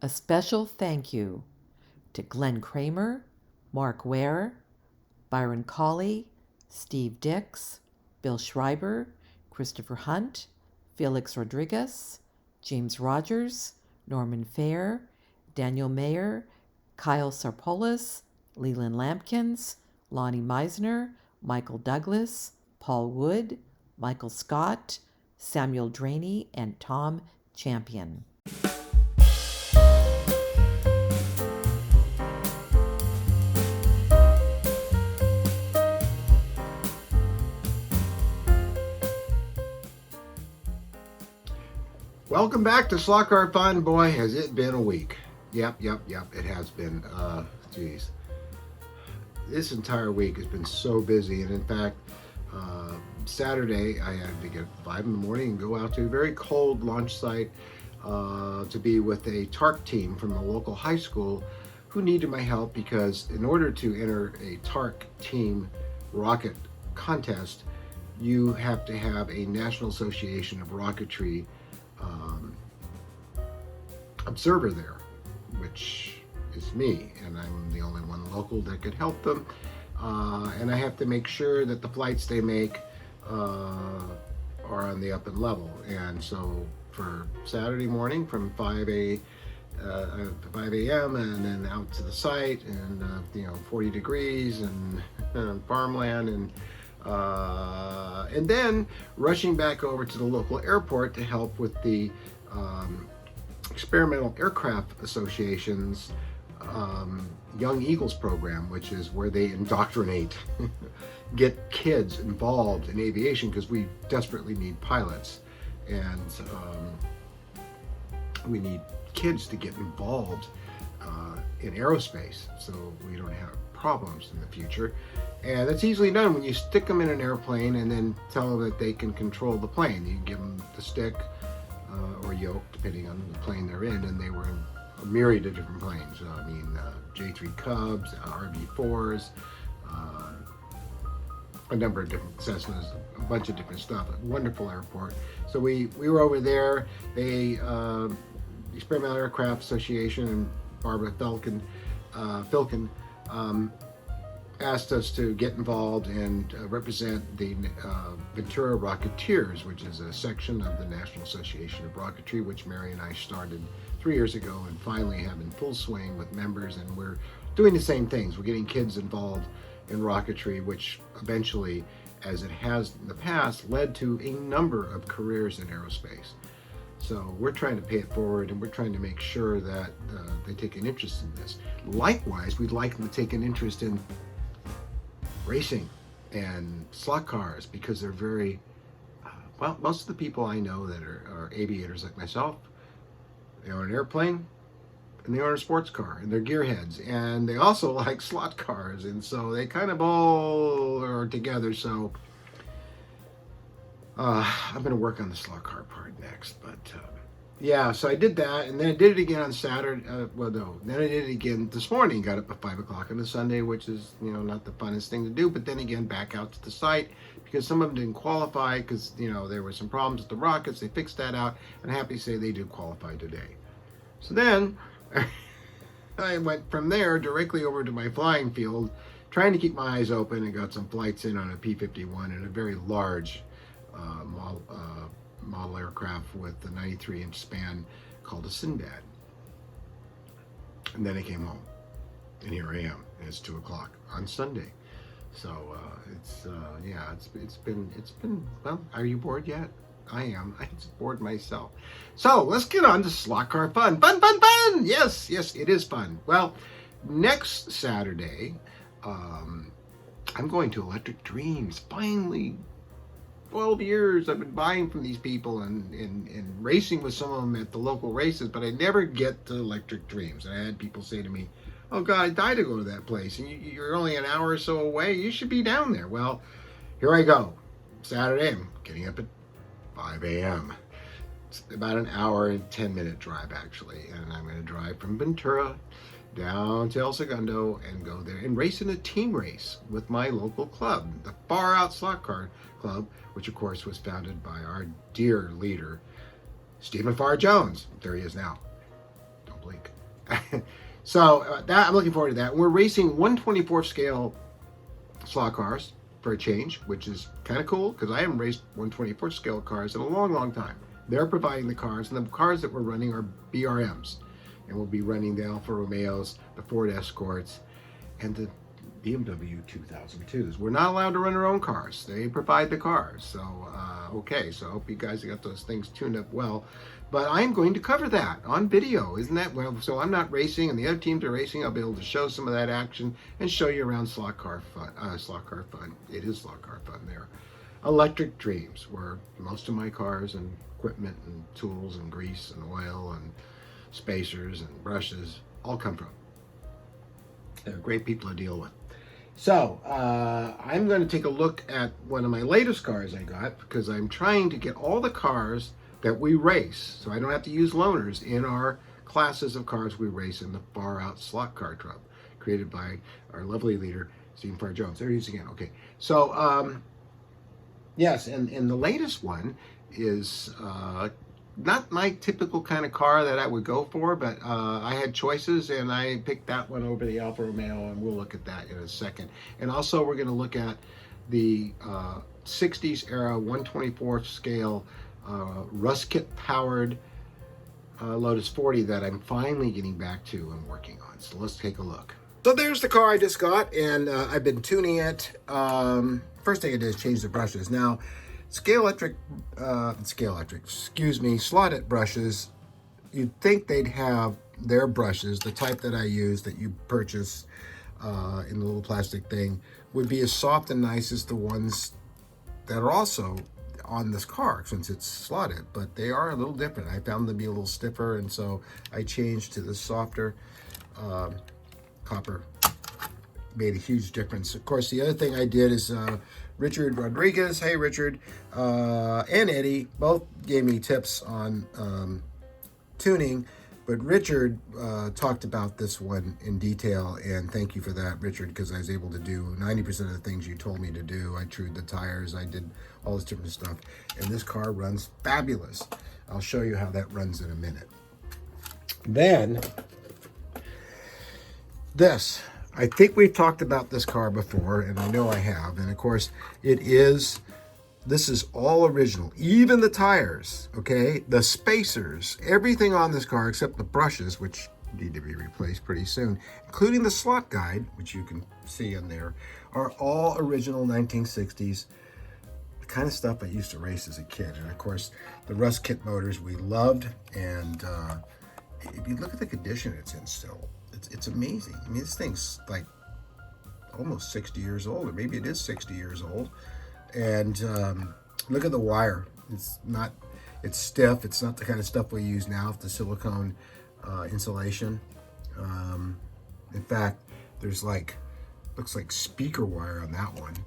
A special thank you to Glenn Kramer, Mark Ware, Byron Colley, Steve Dix, Bill Schreiber, Christopher Hunt, Felix Rodriguez, James Rogers, Norman Fair, Daniel Mayer, Kyle Sarpolis, Leland Lampkins, Lonnie Meisner, Michael Douglas, Paul Wood, Michael Scott, Samuel Draney, and Tom Champion. Welcome back to Slot Car Fun. Boy, has it been a week. Yep, it has been. Geez. This entire week has been so busy, and in fact, Saturday I had to get 5 in the morning and go out to a very cold launch site to be with a TARC team from the local high school who needed my help because in order to enter a TARC team rocket contest, you have to have a National Association of Rocketry observer there, which is me, and I'm the only one local that could help them. And I have to make sure that the flights they make are on the up and level. And so for Saturday morning from 5 a.m. and then out to the site and 40 degrees and farmland and then rushing back over to the local airport to help with the Experimental Aircraft Association's Young Eagles program, which is where they indoctrinate, get kids involved in aviation because we desperately need pilots and we need kids to get involved in aerospace so we don't have problems in the future. And that's easily done when you stick them in an airplane and then tell them that they can control the plane. You give them the stick or yoke, depending on the plane they're in, and they were in a myriad of different planes. J3 Cubs, RB4s, a number of different Cessnas, a bunch of different stuff. A wonderful airport. So we were over there. They Experimental Aircraft Association and Barbara Filkin asked us to get involved and represent the Ventura Rocketeers, which is a section of the National Association of Rocketry, which Mary and I started 3 years ago and finally have in full swing with members. And we're doing the same things. We're getting kids involved in rocketry, which eventually, as it has in the past, led to a number of careers in aerospace. So we're trying to pay it forward, and we're trying to make sure that they take an interest in this. Likewise, we'd like them to take an interest in racing and slot cars because they're very, most of the people I know that are aviators like myself, they own an airplane and they own a sports car and they're gearheads and they also like slot cars, and so they kind of all are together. So I'm going to work on the slot car part next, but yeah, so I did that, and then I did it again on Saturday. Then I did it again this morning. Got up at 5 o'clock on a Sunday, which is not the funnest thing to do. But then again, back out to the site because some of them didn't qualify because there were some problems with the rockets. They fixed that out, and I'm happy to say they did qualify today. So then I went from there directly over to my flying field, trying to keep my eyes open, and got some flights in on a P-51 and a very large model aircraft with a 93-inch span called a Sinbad. And then I came home, and here I am. And it's 2 o'clock on Sunday. So it's been. Well, are you bored yet? I am. I'm bored myself. So let's get on to Slot Car Fun. Fun! Yes, it is fun. Well, next Saturday, I'm going to Electric Dreams. Finally. 12 years I've been buying from these people and racing with some of them at the local races, but I never get to Electric Dreams. And I had people say to me, oh God, I die to go to that place, and you're only an hour or so away. You should be down there. Well, here I go. Saturday, I'm getting up at 5 a.m. It's about an hour and 10-minute drive, actually. And I'm going to drive from Ventura down to El Segundo and go there and race in a team race with my local club, the Far Out Slot Car Club, which of course was founded by our dear leader, Stephen Farr Jones. There he is now. Don't blink. So that I'm looking forward to that. We're racing 1/24 scale slot cars for a change, which is kind of cool because I haven't raced 1/24 scale cars in a long, long time. They're providing the cars, and the cars that we're running are BRMs, and we'll be running the Alfa Romeos, the Ford Escorts, and the BMW 2002s. We're not allowed to run our own cars. They provide the cars. So, okay, so I hope you guys got those things tuned up well. But I'm going to cover that on video. Isn't that well? So I'm not racing and the other teams are racing. I'll be able to show some of that action and show you around slot car fun. Slot car fun. It is slot car fun there. Electric Dreams, where most of my cars and equipment and tools and grease and oil and spacers and brushes all come from. They're great people to deal with. So I'm going to take a look at one of my latest cars I got because I'm trying to get all the cars that we race, so I don't have to use loaners in our classes of cars we race in the Far Out Slot Car Club, created by our lovely leader, Stephen Farr Jones. There he is again. Okay, so yes, and the latest one is not my typical kind of car that I would go for, but I had choices and I picked that one over the Alfa Romeo, and we'll look at that in a second. And also we're going to look at the 60s era 1/24 scale rust kit powered Lotus 40 that I'm finally getting back to and working on. So let's take a look. So there's the car I just got, and I've been tuning it. First thing I did is change the brushes. Now, Scalextric, Slot-it brushes, you'd think they'd have their brushes, the type that I use that you purchase in the little plastic thing, would be as soft and nice as the ones that are also on this car since it's slotted, but they are a little different. I found them to be a little stiffer, and so I changed to the softer copper. Made a huge difference. Of course, the other thing I did is Richard Rodriguez, hey Richard, and Eddie both gave me tips on tuning, but Richard talked about this one in detail, and thank you for that, Richard, because I was able to do 90% of the things you told me to do. I trued the tires, I did all this different stuff, and this car runs fabulous. I'll show you how that runs in a minute. Then, this. I think we've talked about this car before, and I know I have, and of course, this is all original. Even the tires, okay? The spacers, everything on this car except the brushes, which need to be replaced pretty soon, including the slot guide, which you can see in there, are all original 1960s, the kind of stuff I used to race as a kid. And of course, the rust kit motors we loved, and if you look at the condition it's in still, it's amazing. I mean, this thing's like almost 60 years old, or maybe it is 60 years old. And look at the wire. It's stiff. It's not the kind of stuff we use now, the silicone insulation. In fact, there's looks like speaker wire on that one.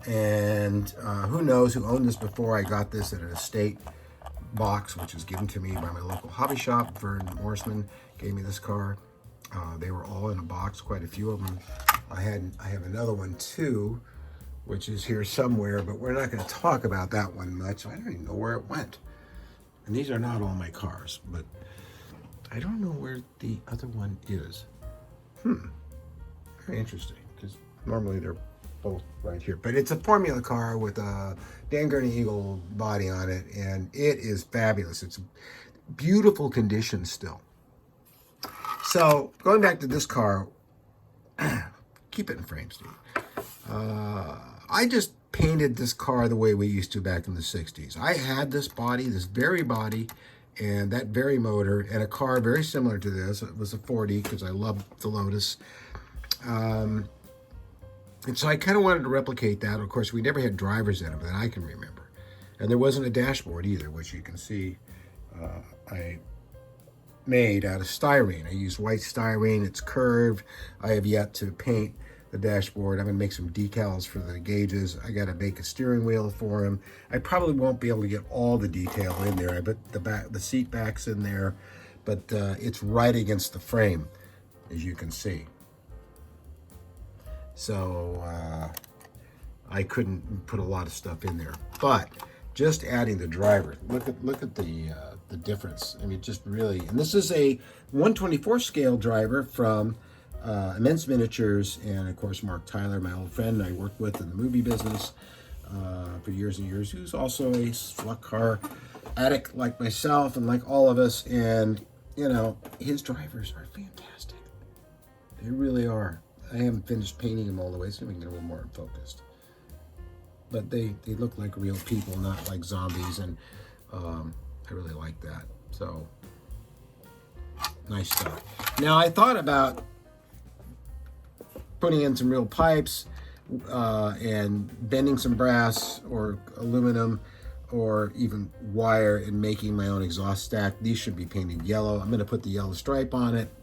And who knows who owned this before. I got this at an estate box, which was given to me by my local hobby shop. Vern Morseman gave me this car. They were all in a box, quite a few of them. I have another one too, which is here somewhere, but we're not going to talk about that one much. I don't even know where it went. And these are not all my cars, but I don't know where the other one is. Very interesting, because normally they're both right here. But it's a Formula car with a Dan Gurney Eagle body on it, and it is fabulous. It's beautiful condition still. So, going back to this car, keep it in frame, Steve. I just painted this car the way we used to back in the 60s. I had this body, this very body, and that very motor, and a car very similar to this. It was a 40, because I loved the Lotus. And so I kind of wanted to replicate that. Of course, we never had drivers in it that I can remember. And there wasn't a dashboard either, which you can see I made out of styrene. I used white styrene. It's curved. I have yet to paint the dashboard. I'm going to make some decals for the gauges. I got to make a steering wheel for him. I probably won't be able to get all the detail in there. I bet the seat back's in there, but it's right against the frame, as you can see. So I couldn't put a lot of stuff in there, but just adding the driver. Look at the the difference. I mean, just really. And this is a 1/24 scale driver from Immense Miniatures, and of course Mark Tyler, my old friend I worked with in the movie business for years and years, who's also a slot car addict like myself and like all of us. And you know, his drivers are fantastic. They really are. I haven't finished painting them all the way, so we can get a little more focused. But they look like real people, not like zombies, and I really like that. So, nice stuff. Now, I thought about putting in some real pipes and bending some brass or aluminum or even wire and making my own exhaust stack. These should be painted yellow. I'm going to put the yellow stripe on it.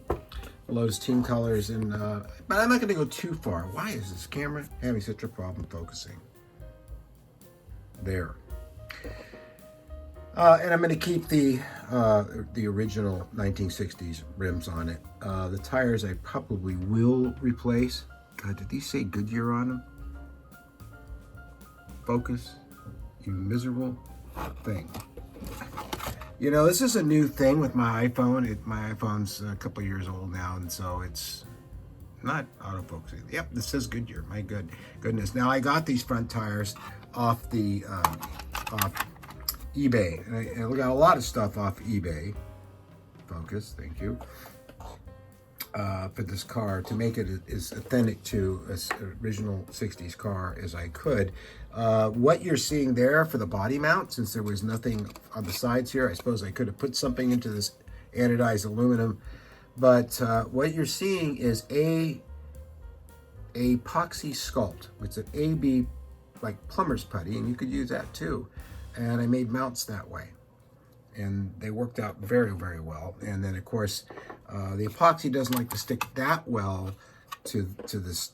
Lotus Team Colors, and but I'm not going to go too far. Why is this camera having such a problem focusing? There. And I'm going to keep the original 1960s rims on it. The tires I probably will replace. God, did these say Goodyear on them? Focus, you miserable thing. You know, this is a new thing with my iPhone. My iPhone's a couple years old now, and so it's not autofocusing. Yep, this says Goodyear. My goodness. Now, I got these front tires off the off eBay. And I got a lot of stuff off eBay. Focus, thank you. For this car to make it as authentic to an original 60s car as I could. What you're seeing there for the body mount, since there was nothing on the sides here, I suppose I could have put something into this anodized aluminum, but what you're seeing is a epoxy sculpt. It's an AB like plumber's putty, and you could use that too. And I made mounts that way, and they worked out very, very well. And then of course, the epoxy doesn't like to stick that well to this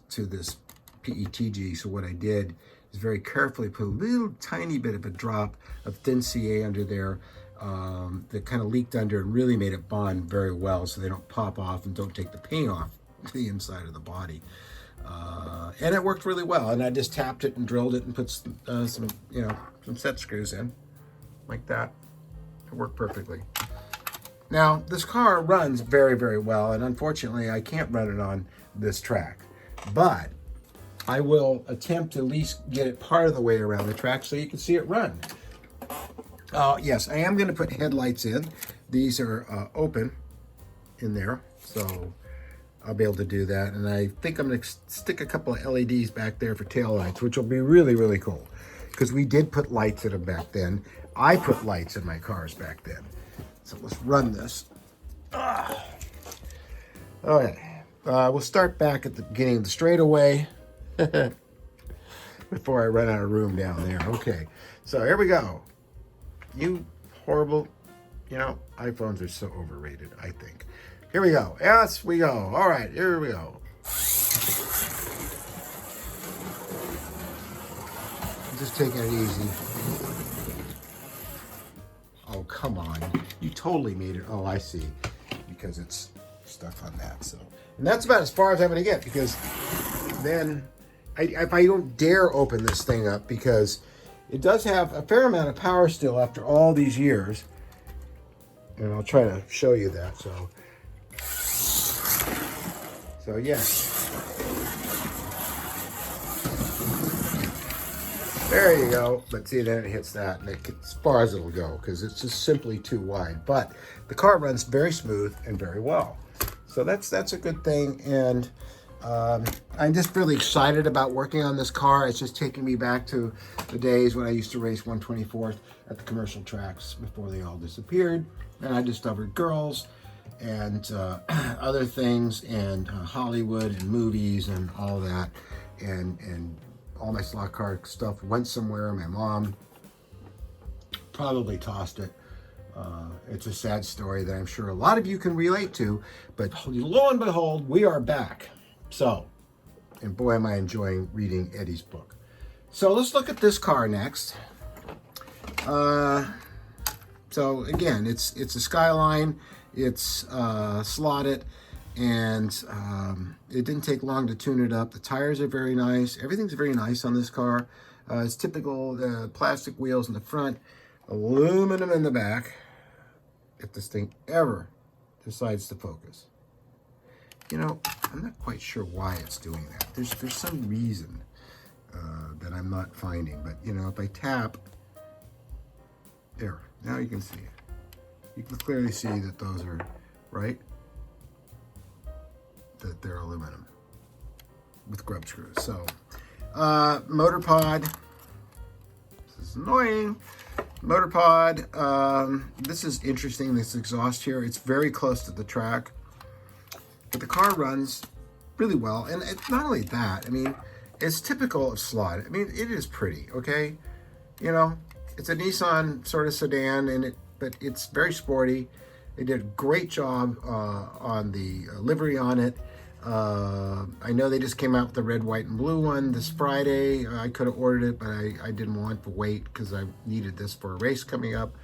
PETG. So what I did is very carefully put a little tiny bit of a drop of thin CA under there that kind of leaked under and really made it bond very well, so they don't pop off and don't take the paint off the inside of the body. And it worked really well. And I just tapped it and drilled it and put some set screws in like that. It worked perfectly. Now, this car runs very, very well, and unfortunately, I can't run it on this track. But I will attempt to at least get it part of the way around the track so you can see it run. Yes, I am going to put headlights in. These are open in there, so I'll be able to do that. And I think I'm going to stick a couple of LEDs back there for tail lights, which will be really, really cool. Because we did put lights in them back then. I put lights in my cars back then. So let's run this. Okay. We'll start back at the beginning of the straightaway before I run out of room down there. Okay. So here we go. You horrible, iPhones are so overrated, I think. Here we go. Yes, we go. All right, here we go. Just taking it easy. Oh, come on. You totally made it. Oh, I see. Because it's stuff on that. So, and that's about as far as I'm going to get, because then if I don't dare open this thing up, because it does have a fair amount of power still after all these years. And I'll try to show you that. So yes. There you go. But see, then it hits that, and as far as it'll go, because it's just simply too wide. But the car runs very smooth and very well. So that's a good thing. And I'm just really excited about working on this car. It's just taking me back to the days when I used to race 124th at the commercial tracks before they all disappeared. And I discovered girls and other things, and Hollywood and movies and all that. And all my slot car stuff went somewhere. My mom probably tossed it. It's a sad story that I'm sure a lot of you can relate to, but lo and behold, we are back. So, and boy, am I enjoying reading Eddie's book. So let's look at this car next. So again, it's a Skyline. It's slotted, and it didn't take long to tune it up. The tires are very nice. Everything's very nice on this car. It's typical plastic wheels in the front, aluminum in the back, if this thing ever decides to focus. You know, I'm not quite sure why it's doing that. There's some reason that I'm not finding. But, you know, if I tap, there, now you can see it. You can clearly see that those are, right? That they're aluminum with grub screws. So, motor pod. This is annoying. Motor pod. This is interesting, this exhaust here. It's very close to the track. But the car runs really well. And it's not only that, I mean, it's typical of Slot. I mean, it is pretty, okay? You know, it's a Nissan sort of sedan, but it's very sporty. They did a great job on the livery on it. I know they just came out with the red, white, and blue one this Friday. I could have ordered it, but I didn't want to wait because I needed this for a race coming up.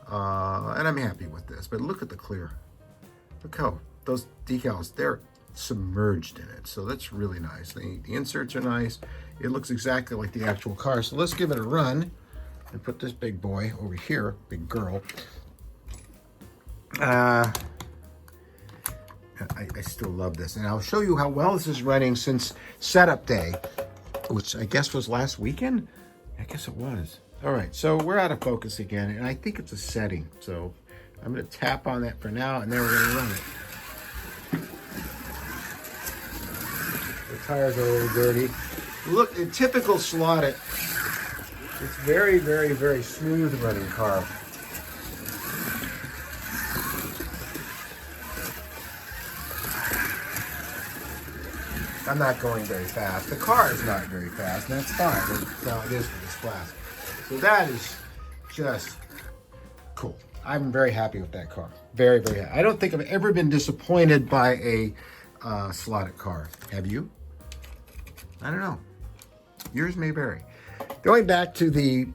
And I'm happy with this. But look at the clear. Look how those decals, they're submerged in it. So that's really nice. The inserts are nice. It looks exactly like the actual car. So let's give it a run and put this big boy over here, big girl. I still love this, and I'll show you how well this is running since setup day, which I guess was last weekend. I guess it was. All right, so we're out of focus again, and I think it's a setting. So I'm going to tap on that for now, and then we're going to run it. The tires are a little dirty. Look, in typical Slot it. It's very, very, very smooth running car. I'm not going very fast. The car is not very fast, and that's fine. That's how it is for this class. So that is just cool. I'm very happy with that car. Very, very happy. I don't think I've ever been disappointed by a slotted car. Have you? I don't know. Yours may vary. Going back to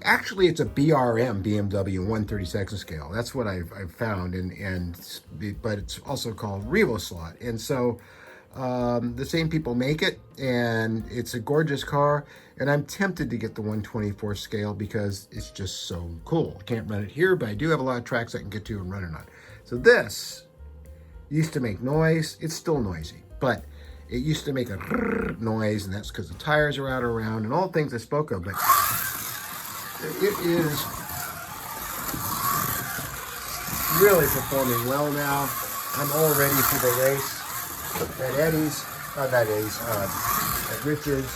actually it's a BRM BMW 1/32 scale. That's what I've found, but it's also called Revo Slot. And so the same people make it, and it's a gorgeous car. And I'm tempted to get the 1/24 scale because it's just so cool. I can't run it here, but I do have a lot of tracks I can get to and run it on. So this used to make noise. It's still noisy, but it used to make a noise, and that's because the tires are out around and all things I spoke of. But it is really performing well now. I'm all ready for the race at Richards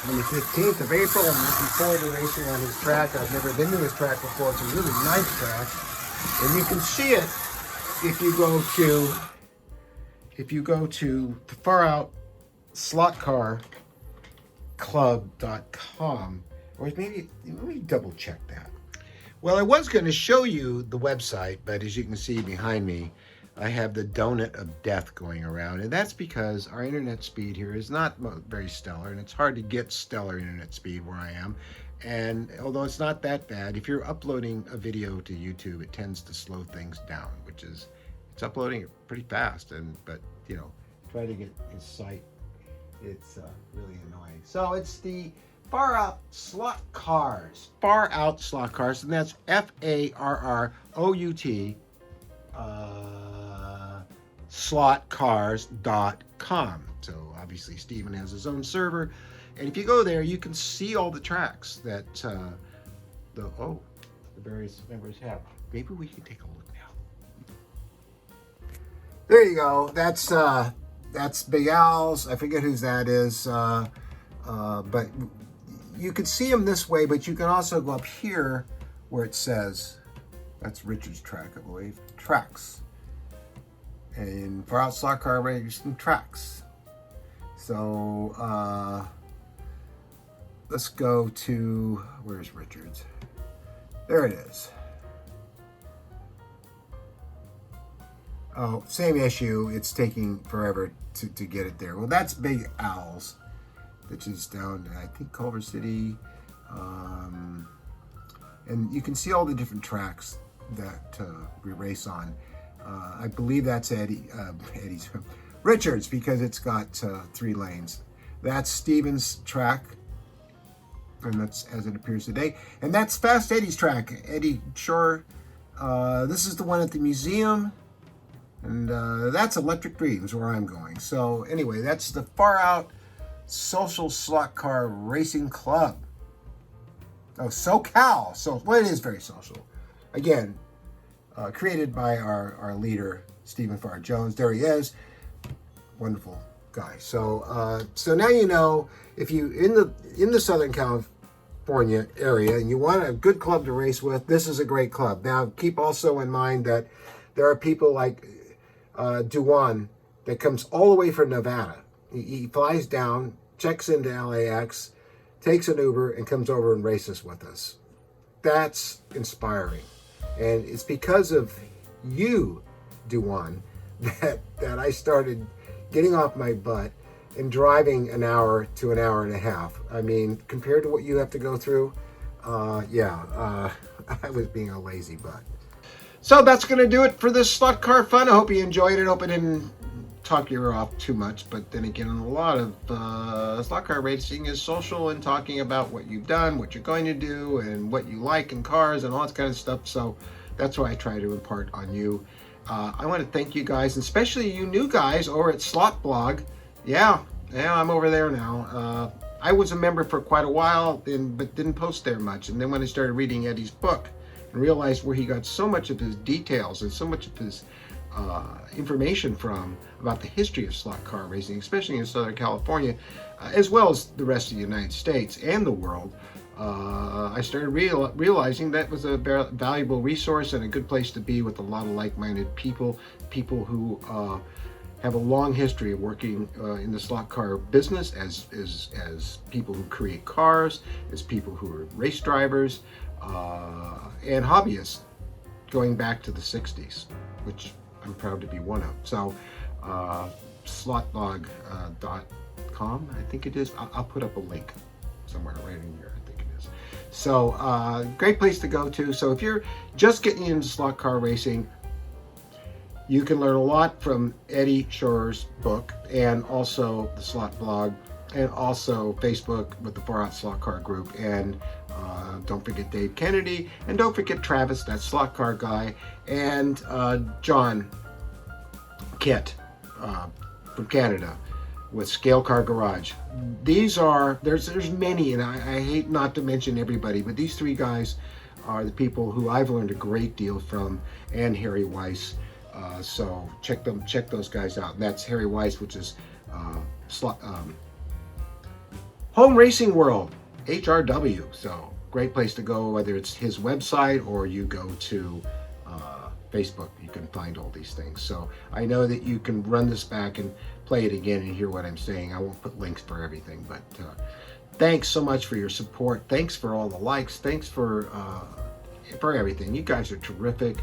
on the 15th of April. I'm looking forward to racing on his track. I've never been to his track before. It's a really nice track, and you can see it if you go to the Far Out slotcarclub.com. Or maybe, let me double check that. Well, I was going to show you the website, but as you can see behind me, I have the donut of death going around. And that's because our internet speed here is not very stellar, and it's hard to get stellar internet speed where I am. And although it's not that bad, if you're uploading a video to YouTube, it tends to slow things down, it's uploading it pretty fast. But you know, try to get his site, it's really annoying. So it's the Far Out Slot Cars. Far Out Slot Cars, and that's FARROUT slotcars.com. So obviously Steven has his own server, and if you go there, you can see all the tracks that the various members have. Maybe we can take a look now. There you go. That's Big Al's. I forget whose that is, but you can see them this way, but you can also go up here where it says, that's Richard's track, I believe, tracks. And Far Out Slot Car Racing tracks. So let's go to, where's Richard's? There it is. Oh, same issue. It's taking forever to get it there. Well, that's Big Al's, which is down, I think, Culver City. And you can see all the different tracks that we race on. I believe that's Eddie's Richards, because it's got 3 lanes. That's Steven's track. and that's as it appears today. And that's Fast Eddie's track, Eddie Shore. This is the one at the museum, and that's Electric Dreams, where I'm going. So anyway, that's the Far Out Social Slot Car Racing Club. Oh, SoCal. So, well, it is very social. Again, created by our leader, Stephen Farr Jones. There he is. Wonderful guy. So now you know, if you in the Southern California area and you want a good club to race with, this is a great club. Now, keep also in mind that there are people like Duwan that comes all the way from Nevada. He flies down, checks into LAX, takes an Uber, and comes over and races with us. That's inspiring. And it's because of you, Duwan, that I started getting off my butt and driving an hour to an hour and a half. I mean, compared to what you have to go through, I was being a lazy butt. So that's going to do it for this slot car fun. I hope you enjoyed it. I hope I didn't talk your ear off too much. But then again, a lot of slot car racing is social and talking about what you've done, what you're going to do, and what you like in cars and all that kind of stuff. So that's what I try to impart on you. I want to thank you guys, especially you new guys over at Slot Blog. Yeah, I'm over there now. I was a member for quite a while, but didn't post there much. And then when I started reading Eddie's book and realized where he got so much of his details and so much of his information from about the history of slot car racing, especially in Southern California, as well as the rest of the United States and the world, I started realizing that was a valuable resource and a good place to be with a lot of like-minded people who have a long history of working in the slot car business as people who create cars, as people who are race drivers, and hobbyists going back to the 60s, which I'm proud to be one of. So slotblog.com, I think it is. I'll put up a link somewhere right in here. So great place to go to. So if you're just getting into slot car racing, you can learn a lot from Eddie Shore's book and also the Slot Blog and also Facebook with the Far Out Slot Car Group. And don't forget Dave Kennedy, and don't forget Travis, that slot car guy, and John Kett from Canada with Scale Car Garage. There's many, and I hate not to mention everybody, but these three guys are the people who I've learned a great deal from, and Harry Weiss. So check those guys out. And that's Harry Weiss, which is Home Racing World, HRW. So great place to go, whether it's his website or you go to Facebook, you can find all these things. So I know that you can run this back and play it again and hear what I'm saying. I won't put links for everything, but thanks so much for your support. Thanks for all the likes. Thanks for everything. You guys are terrific.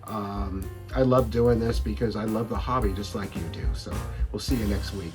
I love doing this because I love the hobby just like you do. So we'll see you next week.